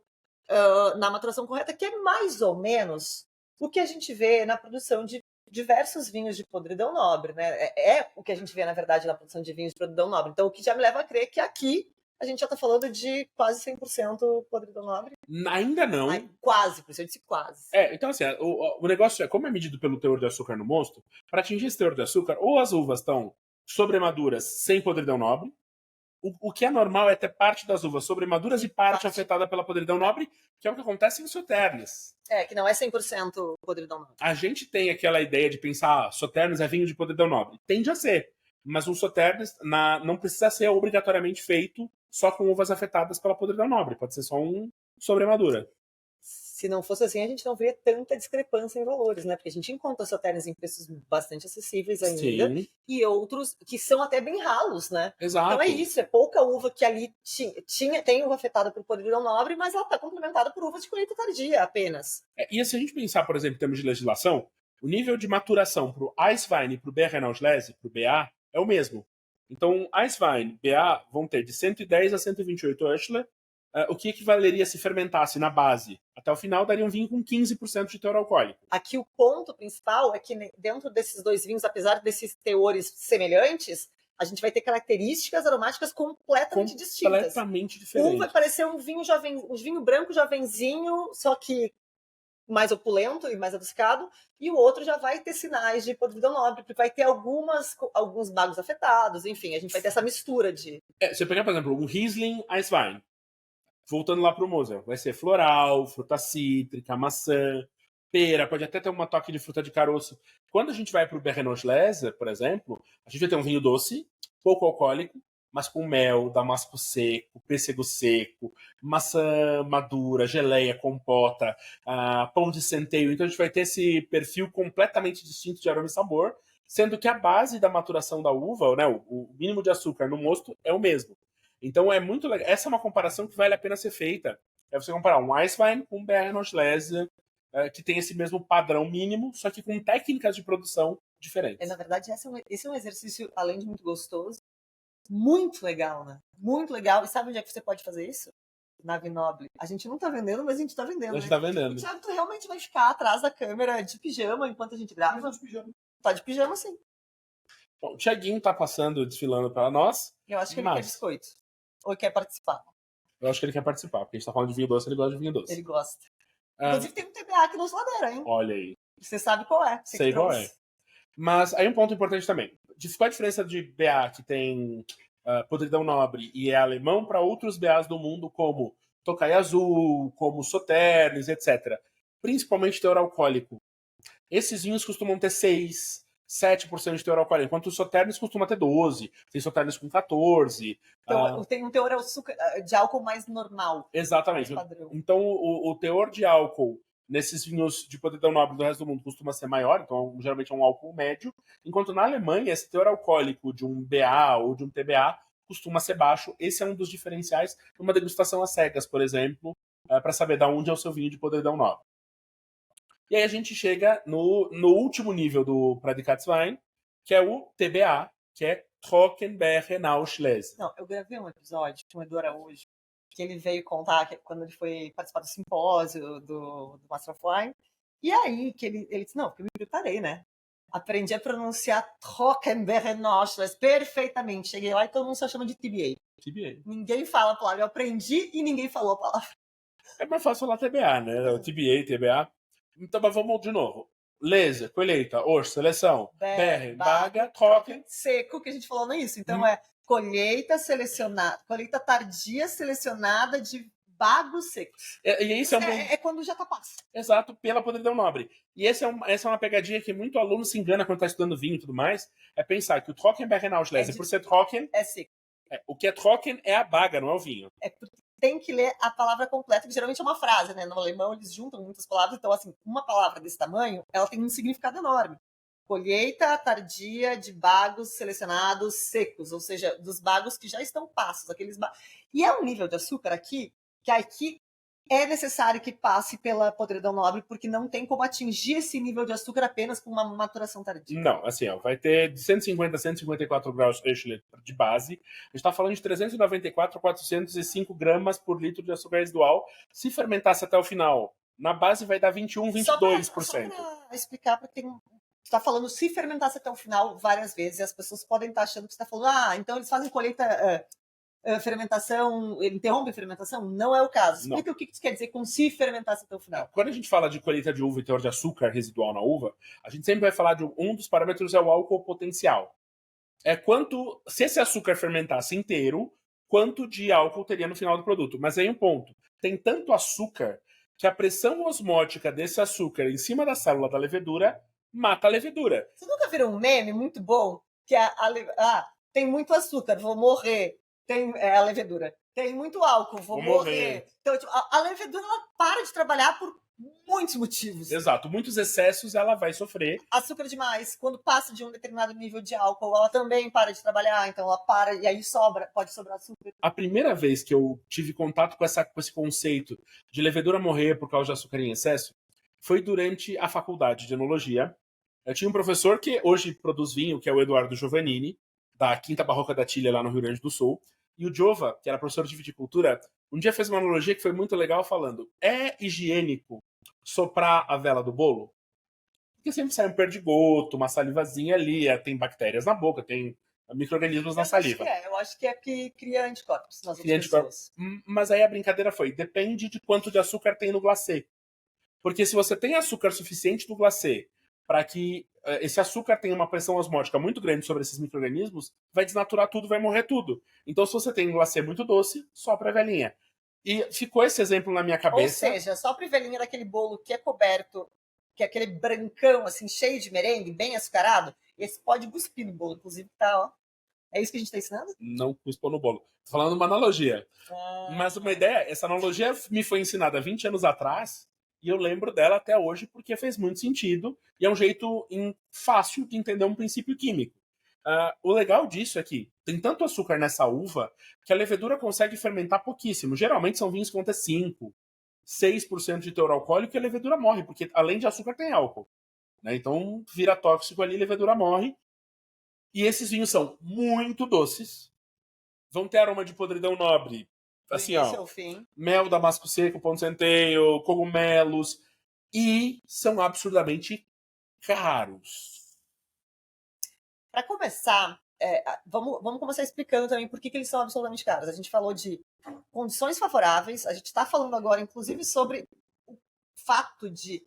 na maturação correta, que é mais ou menos o que a gente vê na produção de diversos vinhos de podridão nobre, né? É o que a gente vê, na verdade, na produção de vinhos de podridão nobre. Então, o que já me leva a crer que aqui a gente já está falando de quase 100% podridão nobre. Ainda não. Quase, por isso eu disse quase. Então assim, o negócio como é medido pelo teor de açúcar no mosto, para atingir esse teor de açúcar, ou as uvas estão sobremaduras sem podridão nobre, o que é normal é ter parte das uvas sobremaduras e parte afetada pela podridão nobre, que é o que acontece em Sauternes. Que não é 100% podridão nobre. A gente tem aquela ideia de pensar, Sauternes é vinho de podridão nobre. Tende a ser, mas um Sauternes não precisa ser obrigatoriamente feito só com uvas afetadas pela podridão nobre. Pode ser só um sobremadura. Se não fosse assim, a gente não veria tanta discrepância em valores, né? Porque a gente encontra Sauternes em preços bastante acessíveis ainda. Sim. E outros que são até bem ralos, né? Exato. Então é isso, é pouca uva que ali tem uva afetada por podridão nobre, mas ela está complementada por uvas de colheita tardia apenas. E se a gente pensar, por exemplo, em termos de legislação, o nível de maturação para o Eiswein e para o Beerenauslese, para o BA, é o mesmo. Então, Eiswein e BA vão ter de 110 a 128 Oechler, o que equivaleria se fermentasse na base. Até o final daria um vinho com 15% de teor alcoólico. Aqui o ponto principal é que dentro desses dois vinhos, apesar desses teores semelhantes, a gente vai ter características aromáticas completamente distintas. Completamente diferentes. Um vai parecer um vinho branco jovenzinho, só que mais opulento e mais adocicado, e o outro já vai ter sinais de podridão nobre, porque vai ter alguns bagos afetados, enfim, a gente vai ter essa mistura de... Se você pegar, por exemplo, um Riesling Eiswein, voltando lá pro Mosel, vai ser floral, fruta cítrica, maçã, pera, pode até ter uma toque de fruta de caroço. Quando a gente vai pro Beerenauslese, por exemplo, a gente vai ter um vinho doce, pouco alcoólico, mas com mel, damasco seco, pêssego seco, maçã madura, geleia, compota, pão de centeio. Então a gente vai ter esse perfil completamente distinto de aroma e sabor, sendo que a base da maturação da uva, né, o mínimo de açúcar no mosto é o mesmo. Então é muito legal. Essa é uma comparação que vale a pena ser feita. É você comparar um Eiswein com um Beerenauslese, que tem esse mesmo padrão mínimo, só que com técnicas de produção diferentes. Na verdade, esse é um exercício, além de muito gostoso, muito legal, né? Muito legal. E sabe onde é que você pode fazer isso? Na Vinoble. A gente não tá vendendo, mas a gente tá vendendo. A gente tá vendendo. O Thiago, tu realmente vai ficar atrás da câmera de pijama enquanto a gente grava? Tá de pijama. Tá de pijama, sim. Bom, o Thiaguinho tá desfilando para nós. Eu acho que ele quer biscoito. Ou quer participar. Eu acho que ele quer participar, porque a gente tá falando de vinho doce, ele gosta de vinho doce. Ele gosta. Inclusive tem um TBA aqui nos ladeira, hein? Olha aí. Você sabe qual é. Sei qual é. Mas aí um ponto importante também. Qual a diferença de BA que tem podridão nobre e é alemão para outros BAs do mundo, como Tokai Azul, como Sauternes, etc. Principalmente teor alcoólico. Esses vinhos costumam ter 6, 7% de teor alcoólico, enquanto os Sauternes costuma ter 12, tem Sauternes com 14. Então, tem um teor de álcool mais normal. Exatamente. Mais padrão. Então, o teor de álcool nesses vinhos de podridão nobre do resto do mundo costuma ser maior, então geralmente é um álcool médio, enquanto na Alemanha esse teor alcoólico de um BA ou de um TBA costuma ser baixo. Esse é um dos diferenciais numa degustação às cegas, por exemplo, para saber de onde é o seu vinho de podridão nobre. E aí a gente chega no último nível do Prädikatswein, que é o TBA, que é Trockenbeerenauslese. Não, eu gravei um episódio com o Edu Araújo, que ele veio contar quando ele foi participar do simpósio do Master of Wine. E aí que ele disse, não, porque eu me preparei, né? Aprendi a pronunciar Trockenbeerenauschles perfeitamente. Cheguei lá e todo mundo só chama de TBA. TBA. Ninguém fala a palavra. Eu aprendi e ninguém falou a palavra. É mais fácil falar TBA, né? O TBA, TBA. Então, mas vamos de novo. Lese, colheita, Ors, seleção, berre, baga, troca. Seco, que a gente falou nisso. Então é colheita selecionada, colheita tardia selecionada de bagos secos. E isso é quando já tá passo. Exato, pela podridão nobre. E essa é uma pegadinha que muito aluno se engana quando está estudando vinho e tudo mais, é pensar que o Trockenbeerenauschlese, por ser Trocken, é seco. O que é Trocken é a baga, não é o vinho. É porque tem que ler a palavra completa, que geralmente é uma frase, né? No alemão eles juntam muitas palavras, então assim, uma palavra desse tamanho, ela tem um significado enorme. Colheita tardia de bagos selecionados secos, ou seja, dos bagos que já estão passos, E é um nível de açúcar aqui, que aqui é necessário que passe pela podridão nobre, porque não tem como atingir esse nível de açúcar apenas com uma maturação tardia. Não, assim, ó, vai ter de 150 a 154 graus de base. A gente está falando de 394 a 405 gramas por litro de açúcar residual. Se fermentasse até o final, na base vai dar 21, 22%. Só para explicar, porque você está falando se fermentasse até o final várias vezes, e as pessoas podem estar achando que você está falando, então eles fazem colheita... fermentação, interrompe a fermentação? Não é o caso. Explica o que isso quer dizer com se fermentasse até o final. Quando a gente fala de colheita de uva e teor de açúcar residual na uva, a gente sempre vai falar de um dos parâmetros é o álcool potencial. É quanto, se esse açúcar fermentasse inteiro, quanto de álcool teria no final do produto. Mas aí um ponto, tem tanto açúcar que a pressão osmótica desse açúcar em cima da célula da levedura mata a levedura. Você nunca viram um meme muito bom? Que tem muito açúcar, vou morrer. Tem a levedura. Tem muito álcool, vou morrer. Então, tipo, a levedura ela para de trabalhar por muitos motivos. Exato. Muitos excessos ela vai sofrer. Açúcar demais. Quando passa de um determinado nível de álcool, ela também para de trabalhar. Então ela para e aí pode sobrar açúcar. A primeira vez que eu tive contato com esse conceito de levedura morrer por causa de açúcar em excesso foi durante a faculdade de enologia. Eu tinha um professor que hoje produz vinho, que é o Eduardo Giovannini, da Quinta Barroca da Tilha, lá no Rio Grande do Sul. E o Jova, que era professor de viticultura, um dia fez uma analogia que foi muito legal falando: é higiênico soprar a vela do bolo? Porque sempre sai um perdigoto, uma salivazinha ali, tem bactérias na boca, tem micro-organismos na saliva. Eu acho que é que cria anticorpos nas outras pessoas. Mas aí a brincadeira foi, depende de quanto de açúcar tem no glacê. Porque se você tem açúcar suficiente no glacê para que esse açúcar tenha uma pressão osmótica muito grande sobre esses micro-organismos, vai desnaturar tudo, vai morrer tudo. Então, se você tem um glacê muito doce, sopra a velhinha. E ficou esse exemplo na minha cabeça. Ou seja, sopra a velhinha daquele bolo que é coberto, que é aquele brancão, assim, cheio de merengue, bem açucarado. Esse pode cuspir no bolo, inclusive, tá, ó. É isso que a gente tá ensinando? Não cuspou no bolo. Tô falando uma analogia. Mas uma ideia, essa analogia me foi ensinada 20 anos atrás, e eu lembro dela até hoje porque fez muito sentido e é um jeito fácil de entender um princípio químico. O legal disso é que tem tanto açúcar nessa uva que a levedura consegue fermentar pouquíssimo. Geralmente são vinhos que vão ter 5%, 6% de teor alcoólico e a levedura morre, porque além de açúcar tem álcool. Né? Então vira tóxico ali, a levedura morre. E esses vinhos são muito doces, vão ter aroma de podridão nobre. Assim, ó, mel, damasco seco, pão de centeio, cogumelos, e são absurdamente caros. Para começar, vamos começar explicando também por que eles são absolutamente caros. A gente falou de condições favoráveis, a gente está falando agora, inclusive, sobre o fato de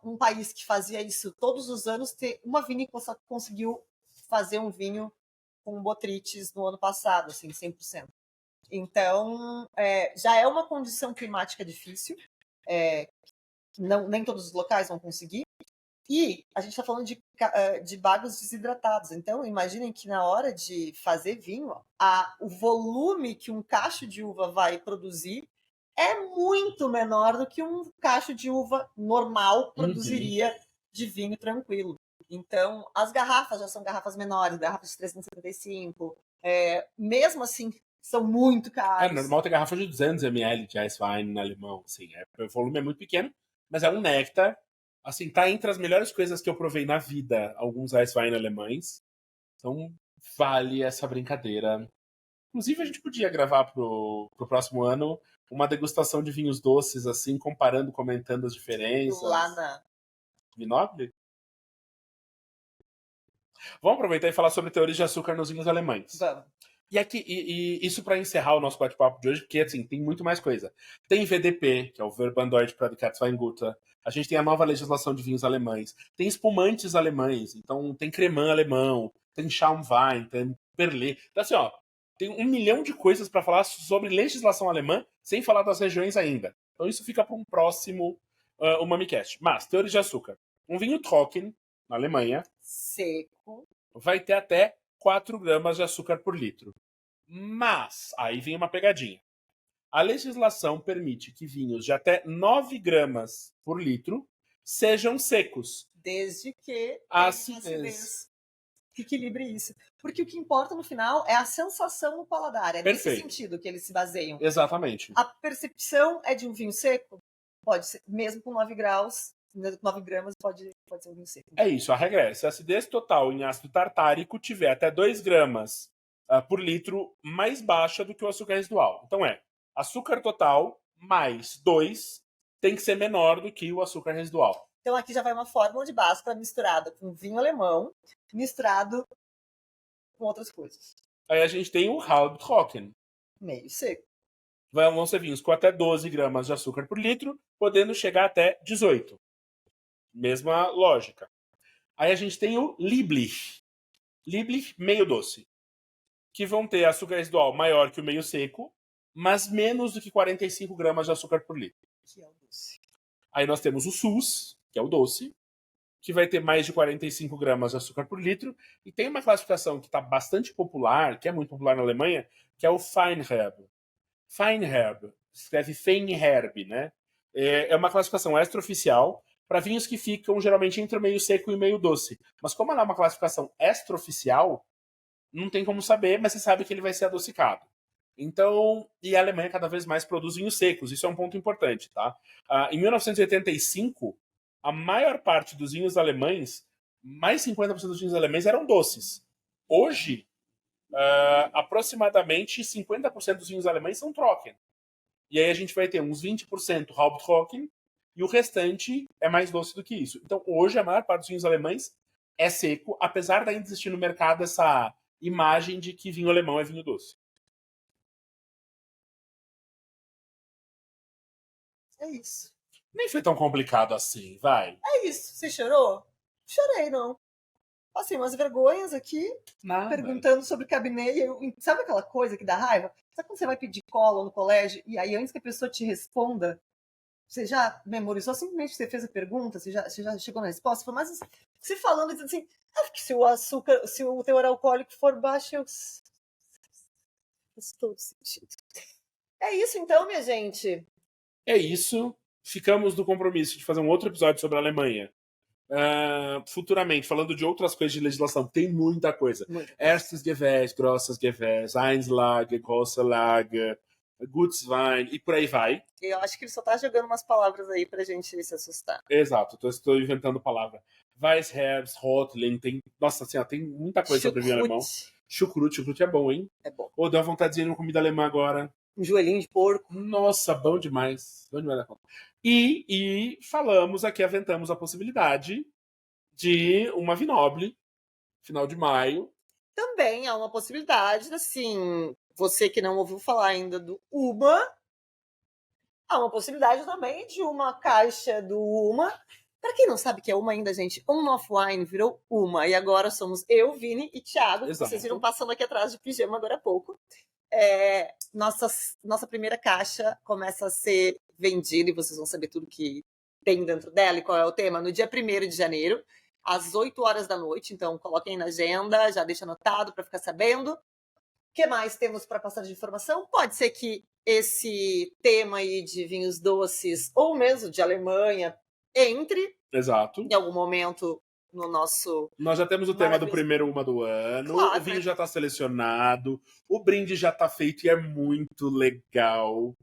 um país que fazia isso todos os anos ter uma vinícola só que conseguiu fazer um vinho com botrytis no ano passado, assim, 100%. Então, já é uma condição climática difícil, nem todos os locais vão conseguir, e a gente está falando de bagos desidratados. Então, imaginem que na hora de fazer vinho, o volume que um cacho de uva vai produzir é muito menor do que um cacho de uva normal produziria de vinho tranquilo. Então, as garrafas já são garrafas menores, garrafas de 375, mesmo assim, são muito caros. Normal ter garrafa de 200 ml de Ice Wine no alemão. Assim, o volume é muito pequeno, mas é um néctar. Assim, tá entre as melhores coisas que eu provei na vida, alguns Ice Wine alemães. Então, vale essa brincadeira. Inclusive, a gente podia gravar pro próximo ano uma degustação de vinhos doces, assim, comparando, comentando as diferenças. Lá na... Vinópolis? Vamos aproveitar e falar sobre teorias de açúcar nos vinhos alemães. Vamos. E aqui, isso para encerrar o nosso bate-papo de hoje, porque assim, tem muito mais coisa. Tem VDP, que é o Verbandeutsche Prädikatsweingut. A gente tem a nova legislação de vinhos alemães. Tem espumantes alemães, então tem cremant alemão, tem Schaumwein, tem Perlé. Então assim, ó, tem 1 milhão de coisas para falar sobre legislação alemã, sem falar das regiões ainda. Então isso fica para um próximo Umamicast. Mas, teorias de açúcar. Um vinho Trocken, na Alemanha, seco, vai ter até 4 gramas de açúcar por litro. Mas, aí vem uma pegadinha. A legislação permite que vinhos de até 9 gramas por litro sejam secos. Desde que A acidez acidez que equilibre isso. Porque o que importa no final é a sensação no paladar. É nesse Perfeito. sentido que eles se baseiam. Exatamente. A percepção é de um vinho seco? Pode ser, mesmo com 9 graus, 9 gramas pode ser um vinho seco. É isso, a regra é: se a acidez total em ácido tartárico tiver até 2 gramas por litro mais baixa do que o açúcar residual. Então açúcar total mais 2 tem que ser menor do que o açúcar residual. Então aqui já vai uma fórmula de Bhaskara misturada com vinho alemão, misturado com outras coisas. Aí a gente tem o Halbtrocken. Meio seco. Vão ser vinhos com até 12 gramas de açúcar por litro, podendo chegar até 18. Mesma lógica. Aí a gente tem o Lieblich. Lieblich meio doce. Que vão ter açúcar residual maior que o meio seco, mas menos do que 45 gramas de açúcar por litro. Que é o doce. Aí nós temos o SUS, que é o doce, que vai ter mais de 45 gramas de açúcar por litro. E tem uma classificação que está bastante popular, que é muito popular na Alemanha, que é o Feinherb. Feinherb, escreve Feinherb, né? É uma classificação extraoficial para vinhos que ficam geralmente entre o meio seco e o meio doce. Mas como ela é uma classificação extraoficial, não tem como saber, mas você sabe que ele vai ser adocicado. Então, e a Alemanha cada vez mais produz vinhos secos, isso é um ponto importante, tá? Em 1985, a maior parte dos vinhos alemães, mais 50% dos vinhos alemães eram doces. Hoje, aproximadamente 50% dos vinhos alemães são Trocken. E aí a gente vai ter uns 20% Halbtrocken e o restante é mais doce do que isso. Então, hoje, a maior parte dos vinhos alemães é seco, apesar de ainda existir no mercado essa imagem de que vinho alemão é vinho doce. É isso. Nem foi tão complicado assim, vai. É isso. Você chorou? Chorei, não. Passei umas vergonhas aqui, Nada. perguntando sobre cabinet. Sabe aquela coisa que dá raiva? Sabe quando você vai pedir cola no colégio e aí antes que a pessoa te responda, você já memorizou? Simplesmente você fez a pergunta, você já chegou na resposta? Foi mais você falando assim, que se o açúcar, se o teor alcoólico for baixo, faz todo sentido. É isso então, minha gente. É isso. Ficamos no compromisso de fazer um outro episódio sobre a Alemanha. Futuramente, falando de outras coisas de legislação, tem muita coisa. Erstes Gewächs, Grosses Gewächs, Einzlage, Grosse Lage, Gutswein e por aí vai. Eu acho que ele só tá jogando umas palavras aí pra gente se assustar. Exato, estou inventando palavra. Weissherbst, Rotling, tem. Nossa senhora, tem muita coisa sobre vinho alemão. Chucrute é bom, hein? É bom. Deu uma vontadezinha de uma comida alemã agora. Um joelhinho de porco. Nossa, bom demais. Bom demais da conta. E falamos aqui, aventamos a possibilidade de uma Vinoble, final de maio. Também há uma possibilidade, assim, você que não ouviu falar ainda do Uma, há uma possibilidade também de uma caixa do Uma. Para quem não sabe o que é Uma ainda, gente, On-Off Wine virou Uma. E agora somos eu, Vini e Thiago, que vocês viram passando aqui atrás de pijama agora há pouco. Nossa primeira caixa começa a ser vendida e vocês vão saber tudo que tem dentro dela e qual é o tema no dia 1º de janeiro, às 8 horas da noite. Então coloquem na agenda, já deixa anotado para ficar sabendo. O que mais temos para passar de informação? Pode ser que esse tema aí de vinhos doces ou mesmo de Alemanha entre. Exato. Em algum momento no nosso... Nós já temos o tema do primeiro Uma do ano, claro, o vinho já está selecionado, o brinde já está feito e é muito legal.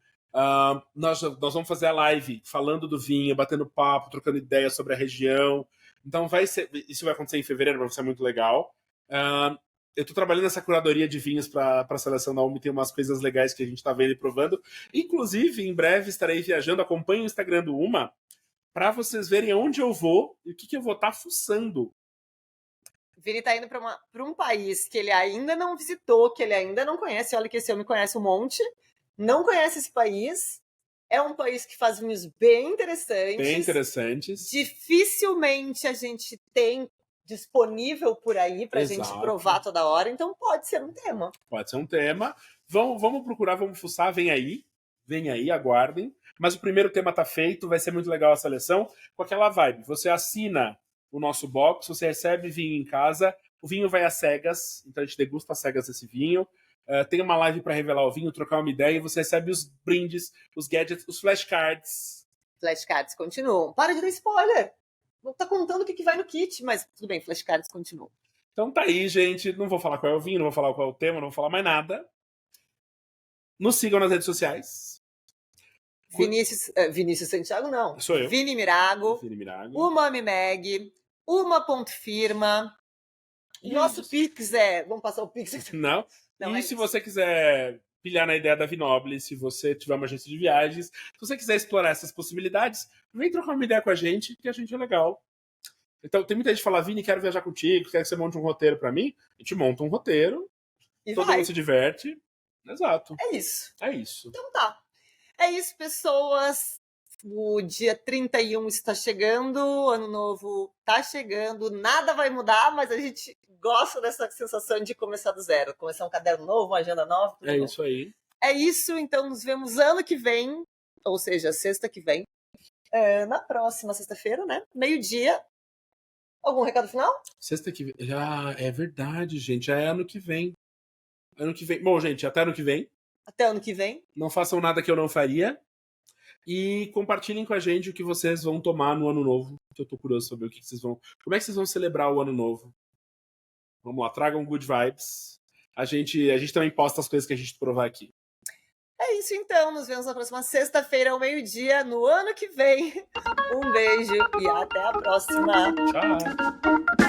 Nós vamos fazer a live falando do vinho, batendo papo, trocando ideias sobre a região. Então isso vai acontecer em fevereiro, vai ser muito legal. Eu tô trabalhando nessa curadoria de vinhos para a seleção da UME, tem umas coisas legais que a gente tá vendo e provando. Inclusive, em breve estarei viajando, acompanhe o Instagram do Uma, para vocês verem onde eu vou e o que eu vou estar fuçando. Vini tá indo para um país que ele ainda não visitou, que ele ainda não conhece. Olha que esse homem conhece um monte. Não conhece esse país. É um país que faz vinhos bem interessantes. Bem interessantes. Dificilmente a gente tem disponível por aí pra gente provar toda hora. Então pode ser um tema. Pode ser um tema. Vamos procurar, vamos fuçar. Vem aí, aguardem. Mas o primeiro tema tá feito, vai ser muito legal a seleção. Com aquela vibe, você assina o nosso box, você recebe vinho em casa, o vinho vai às cegas, então a gente degusta às cegas esse vinho. Tem uma live para revelar o vinho, trocar uma ideia, e você recebe os brindes, os gadgets, os flashcards. Flashcards continuam. Para de dar spoiler! Não tá contando o que vai no kit, mas tudo bem, flashcards continuam. Então tá aí, gente. Não vou falar qual é o vinho, não vou falar qual é o tema, não vou falar mais nada. Nos sigam nas redes sociais. Vinícius Santiago, não. Sou eu. Vini Mirago. Umami Mag. Uma.firma. Nosso Pix vamos passar o Pix? Não. E se você quiser pilhar na ideia da Vinobile, se você tiver uma agência de viagens, se você quiser explorar essas possibilidades, vem trocar uma ideia com a gente, que a gente é legal. Então, tem muita gente que fala, Vini, quero viajar contigo, quero que você monte um roteiro pra mim. A gente monta um roteiro, e todo mundo se diverte. Exato. É isso. Então tá. É isso, pessoas. O dia 31 está chegando, o ano novo está chegando, nada vai mudar, mas a gente gosta dessa sensação de começar do zero, começar um caderno novo, uma agenda nova. É isso aí. É isso, então nos vemos ano que vem, ou seja, sexta que vem, na próxima sexta-feira, né? Meio-dia. Algum recado final? Sexta que vem. É verdade, gente. Já é ano que vem. Bom, gente, até ano que vem. Até ano que vem. Não façam nada que eu não faria. E compartilhem com a gente o que vocês vão tomar no ano novo. Que eu tô curioso sobre o que vocês vão. Como é que vocês vão celebrar o ano novo? Vamos lá, tragam good vibes. A gente também posta as coisas que a gente provar aqui. É isso então, nos vemos na próxima sexta-feira ao meio-dia, no ano que vem. Um beijo e até a próxima. Tchau.